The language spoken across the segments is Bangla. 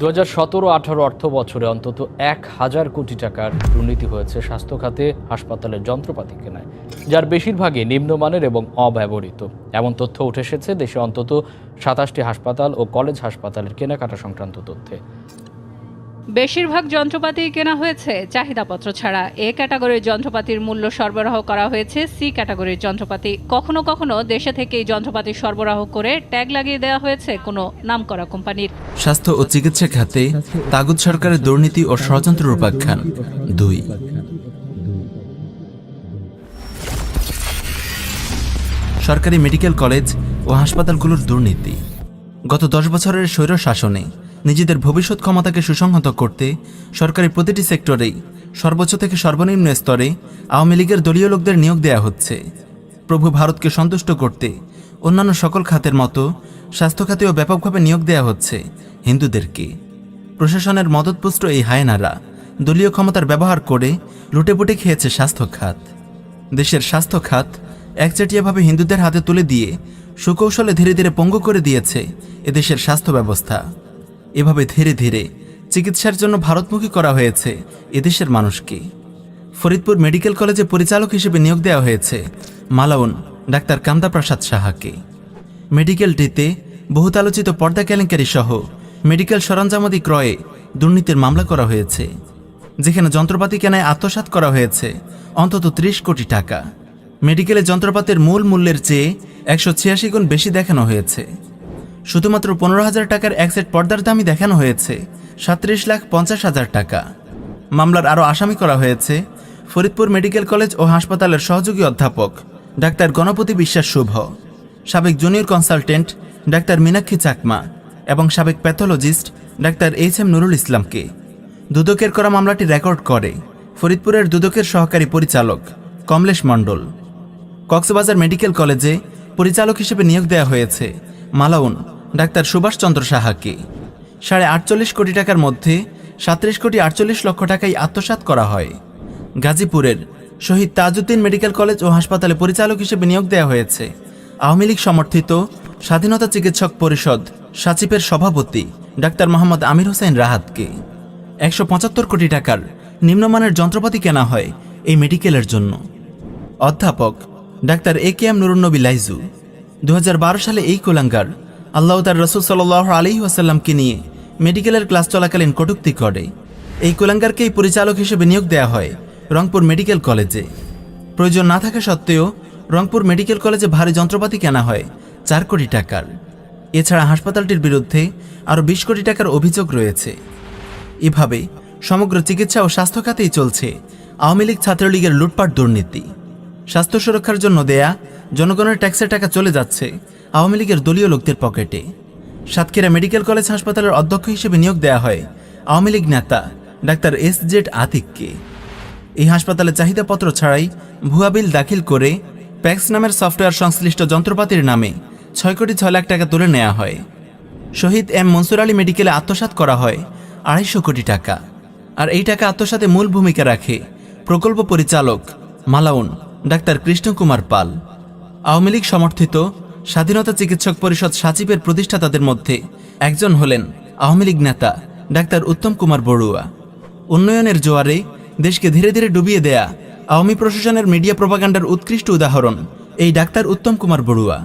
2017-18 অর্থ বছরে অন্তত 1000 কোটি টাকার দুর্নীতি হয়েছে স্বাস্থ্য খাতে হাসপাতালের যন্ত্রপাতি কেনায়, যার বেশিরভাগই নিম্নমানের এবং অব্যবহৃত। এমন তথ্য উঠে এসেছে দেশে অন্তত 27টি হাসপাতাল ও কলেজ হাসপাতালের কেনাকাটা সংক্রান্ত তথ্যে। বেশিরভাগ যন্ত্রপাতি কেনা হয়েছে চাহিদাপত্র ছাড়া। এ ক্যাটাগরির যন্ত্রপাতির মূল্য সরবরাহ করা হয়েছে সি ক্যাটাগরির যন্ত্রপাতি। কখনো কখনো দেশে থেকেই যন্ত্রপাতি সরবরাহ করে ট্যাগ লাগিয়ে দেওয়া হয়েছে কোনো নামকরা কোম্পানির। স্বাস্থ্য ও চিকিৎসা খাতে তাগুদ সরকারের দুর্নীতি ও ষড়যন্ত্রের উপাখ্যান 2। সরকারি মেডিকেল কলেজ ও হাসপাতালগুলোর দুর্নীতি। গত 10 বছরের স্বৈর শাসনে নিজেদের ভবিষ্যৎ ক্ষমতাকে সুসংহত করতে সরকারি প্রতিটি সেক্টরেই সর্বোচ্চ থেকে সর্বনিম্ন স্তরে আওয়ামী লীগের দলীয় লোকদের নিয়োগ দেয়া হচ্ছে। প্রভু ভারতকে সন্তুষ্ট করতে অন্যান্য সকল খাতের মতো স্বাস্থ্য খাতেও ব্যাপকভাবে নিয়োগ দেয়া হচ্ছে হিন্দুদেরকে। প্রশাসনের মদতপুষ্ট এই হায়েনারা দলীয় ক্ষমতার ব্যবহার করে লুটেপুটে খেয়েছে স্বাস্থ্য খাত। দেশের স্বাস্থ্য খাত একচেটিয়াভাবে হিন্দুদের হাতে তুলে দিয়ে সুকৌশলে ধীরে ধীরে পঙ্গু করে দিয়েছে এদেশের স্বাস্থ্য ব্যবস্থা। এভাবে ধীরে ধীরে চিকিৎসার জন্য ভারতমুখী করা হয়েছে এদেশের মানুষকে। ফরিদপুর মেডিকেল কলেজে পরিচালক হিসেবে নিয়োগ দেওয়া হয়েছে মালাউন ডাক্তার কান্দা প্রসাদ সাহাকে। মেডিকেল ডিতে বহুতালোচিত পর্দা কেলেঙ্কারি সহ মেডিকেল সরঞ্জামাদি ক্রয়ে দুর্নীতির মামলা করা হয়েছে, যেখানে যন্ত্রপাতি কেনায় আত্মসাৎ করা হয়েছে অন্তত 30 কোটি টাকা। মেডিকেলে যন্ত্রপাতির মূল মূল্যের চেয়ে 186 গুণ বেশি দেখানো হয়েছে। শুধুমাত্র 15,000 টাকার এক সেট পর্দার দামই দেখানো হয়েছে 37,50,000 টাকা। মামলার আরও আসামি করা হয়েছে ফরিদপুর মেডিকেল কলেজ ও হাসপাতালের সহযোগী অধ্যাপক ডাক্তার গণপতি বিশ্বাস শুভ, সাবেক junior consultant doctor Meenakshi Chakma এবং সাবেক প্যাথোলজিস্ট ডাক্তার এইচ.এম. নুরুল ইসলামকে। দুদকের করা মামলাটি রেকর্ড করে ফরিদপুরের দুদকের সহকারী পরিচালক কমলেশ মণ্ডল। কক্সবাজার মেডিকেল কলেজে পরিচালক হিসেবে নিয়োগ দেওয়া হয়েছে মালাউন ডাক্তার সুভাষচন্দ্র সাহাকে। 48 কোটি টাকার মধ্যে 37,48,00,000 টাকাই আত্মসাৎ করা হয়। গাজীপুরের শহীদ তাজউদ্দিন মেডিকেল কলেজ ও হাসপাতালে পরিচালক হিসেবে নিয়োগ দেওয়া হয়েছে আওয়ামী লীগ সমর্থিত স্বাধীনতা চিকিৎসক পরিষদ সাচিপের সভাপতি ডাক্তার মোহাম্মদ আমির হোসেন রাহাতকে। 175 কোটি টাকার নিম্নমানের যন্ত্রপাতি কেনা হয় এই মেডিকেলের জন্য। অধ্যাপক ডাক্তার এ.কে.এম. নুরুন্নবী লাইজু 2012 সালে এই কুলাঙ্গার আল্লাহ তার রসুল সাল্লাল্লাহু আলাইহি ওয়াসাল্লামকে নিয়ে মেডিকেলের ক্লাস চলাকালীন কটূক্তি করে। এই কুলাঙ্গারকেই পরিচালক হিসেবে নিয়োগ দেওয়া হয় রংপুর মেডিকেল কলেজে। প্রয়োজন না থাকা সত্ত্বেও রংপুর মেডিকেল কলেজে ভারী যন্ত্রপাতি কেনা হয় 4 কোটি টাকার। এছাড়া হাসপাতালটির বিরুদ্ধে আরও 20 কোটি টাকার অভিযোগ রয়েছে। এভাবে সমগ্র চিকিৎসা ও স্বাস্থ্য খাতেই চলছে আওয়ামী লীগ ছাত্রলীগের লুটপাট দুর্নীতি। স্বাস্থ্য সুরক্ষার জন্য দেয়া জনগণের ট্যাক্সের টাকা চলে যাচ্ছে আওয়ামী লীগের দলীয় লোকদের পকেটে। সাতক্ষীরা মেডিকেল কলেজ হাসপাতালের অধ্যক্ষ হিসেবে নিয়োগ দেওয়া হয় আওয়ামী লীগ নেতা ডাক্তার এস.জেড. আতিককে। এই হাসপাতালে চাহিদাপত্র ছাড়াই ভুয়া বিল দাখিল করে প্যাক্স নামের সফটওয়্যার সংশ্লিষ্ট যন্ত্রপাতির নামে 6,06,00,000 টাকা তুলে নেওয়া হয়। শহীদ এম. মনসুর আলী মেডিকেলে আত্মসাৎ করা হয় 250 কোটি টাকা। আর এই টাকা আত্মসাতে মূল ভূমিকা রাখে প্রকল্প পরিচালক মালাউন ডাক্তার কৃষ্ণ কুমার পাল। আওয়ামী লীগ সমর্থিত স্বাধীনতা চিকিৎসক পরিষদ সাচিপের প্রতিষ্ঠাতাদের মধ্যে একজন হলেন আওয়ামী লীগ নেতা ডাক্তার উত্তম কুমার বড়ুয়া। উন্নয়নের জোয়ারে দেশকে ধীরে ধীরে ডুবিয়ে দেয়া আওয়ামী প্রশাসনের মিডিয়া প্রপাগান্ডার উৎকৃষ্ট উদাহরণ এই ডাক্তার উত্তম কুমার বড়ুয়া।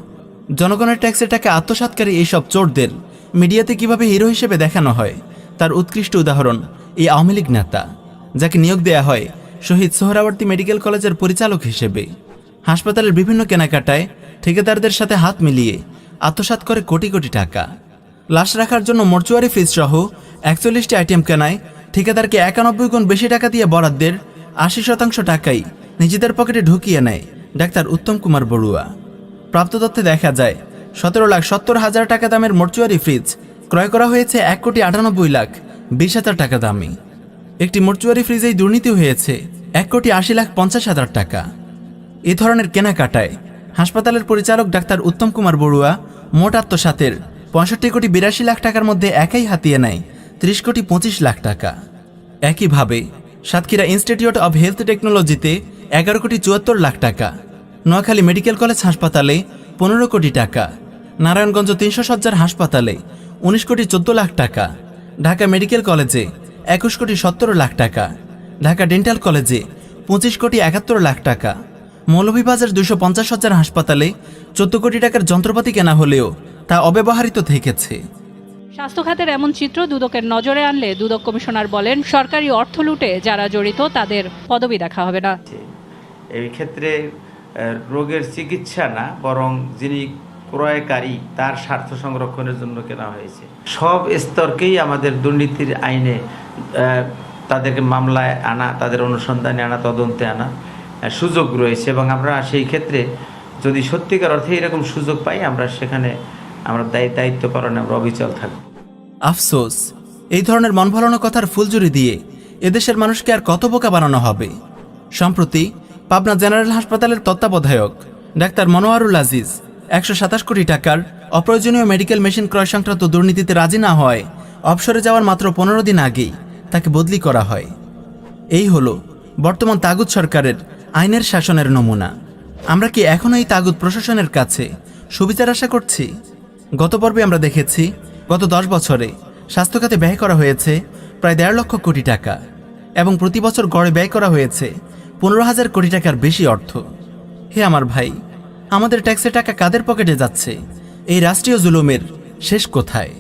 জনগণের ট্যাক্সের টাকা আত্মসাৎকারী এইসব চোরদের মিডিয়াতে কিভাবে হিরো হিসেবে দেখানো হয় তার উৎকৃষ্ট উদাহরণ এই আওয়ামী লীগ নেতা, যাকে নিয়োগ দেয়া হয় শহীদ সোহরাওয়ার্দী মেডিকেল কলেজের পরিচালক হিসেবে। হাসপাতালের বিভিন্ন কেনাকাটায় ঠিকাদারদের সাথে হাত মিলিয়ে আত্মসাৎ করে কোটি কোটি টাকা। লাশ রাখার জন্য মর্চুয়ারি ফ্রিজ সহ 41টি আইটেম কেনায় ঠিকাদারকে 91 গুণ বেশি টাকা দিয়ে বরাদ্দের 80% টাকাই নিজেদের পকেটে ঢুকিয়ে নেয় ডাক্তার উত্তম কুমার বড়ুয়া। প্রাপ্ত তথ্যে দেখা যায় 17,70,000 টাকা দামের মর্চুয়ারি ফ্রিজ ক্রয় করা হয়েছে 1,98,20,000 টাকা দামে। একটি মর্চুয়ারি ফ্রিজেই দুর্নীতি হয়েছে 1,80,50,000 টাকা। এ ধরনের কেনাকাটায় হাসপাতালের পরিচালক ডাক্তার উত্তম কুমার বড়ুয়া মোট আত্মসাতের 65,82,00,000 টাকার মধ্যে একাই হাতিয়ে নেয় 30,25,00,000 টাকা। একইভাবে সাতক্ষীরা ইনস্টিটিউট অব হেলথ টেকনোলজিতে 11,74,00,000 টাকা, নোয়াখালী মেডিকেল কলেজ হাসপাতালে 15 কোটি টাকা, নারায়ণগঞ্জ 300 শয্যার হাসপাতালে 19,14,00,000 টাকা, ঢাকা মেডিকেল কলেজে 21,70,00,000 টাকা, ঢাকা ডেন্টাল কলেজে 25,71,00,000 টাকা, মৌলভীবাজার 250 শয্যার হাসপাতালে 14 কোটি টাকার যন্ত্রপাতি কেনা হলেও তা অব্যবহৃত থেকেছে। স্বাস্থ্য খাতের এমন চিত্র দুদকের নজরে আনলে দুদক কমিশনার বলেন, সরকারি অর্থ লুটে যারা জড়িত তাদের পদবি দেখা হবে না। এই ক্ষেত্রে রোগের চিকিৎসা না, বরং যিনি ক্রয়কারী তার স্বার্থ সংরক্ষণের জন্য কেনা হয়েছে। সব স্তরকেই আমাদের দুর্নীতির আইনে তাদেরকে মামলায় আনা, তাদের অনুসন্ধানে আনা, তদন্তে আনা সুযোগ রয়েছে, এবং আমরা সেই ক্ষেত্রে যদি সত্যিকার অর্থে এরকম সুযোগ পাই, আমরা সেখানে আমরা দায়িত্ব পালনে আমরা অবিচল থাকব। আফসোস, এই ধরনের মন ভরানো কথার ফুলঝুরি দিয়ে এদেশের মানুষকে আর কত বোকা বানানো হবে। সম্প্রতি পাবনা জেনারেল হাসপাতালের তত্ত্বাবধায়ক ডাক্তার মনোয়ারুল আজিজ 127 কোটি টাকার অপ্রয়োজনীয় মেডিকেল মেশিন ক্রয় সংক্রান্ত দুর্নীতিতে রাজি না হয় অবসরে যাওয়ার মাত্র 15 দিন আগেই তাকে বদলি করা হয়। এই হলো বর্তমান তাগুত সরকারের আইনের শাসনের নমুনা। আমরা কি এখনও এই তাগুত প্রশাসনের কাছে সুবিচার আশা করছি? গত পর্বে আমরা দেখেছি গত 10 বছরে স্বাস্থ্য খাতে ব্যয় করা হয়েছে প্রায় 1.5 লক্ষ কোটি টাকা, এবং প্রতি বছর গড়ে ব্যয় করা হয়েছে 15,000 কোটি টাকার বেশি অর্থ। হে আমার ভাই, আমাদের ট্যাক্সের টাকা কাদের পকেটে যাচ্ছে? এই রাষ্ট্রীয় জুলুমের শেষ কোথায়?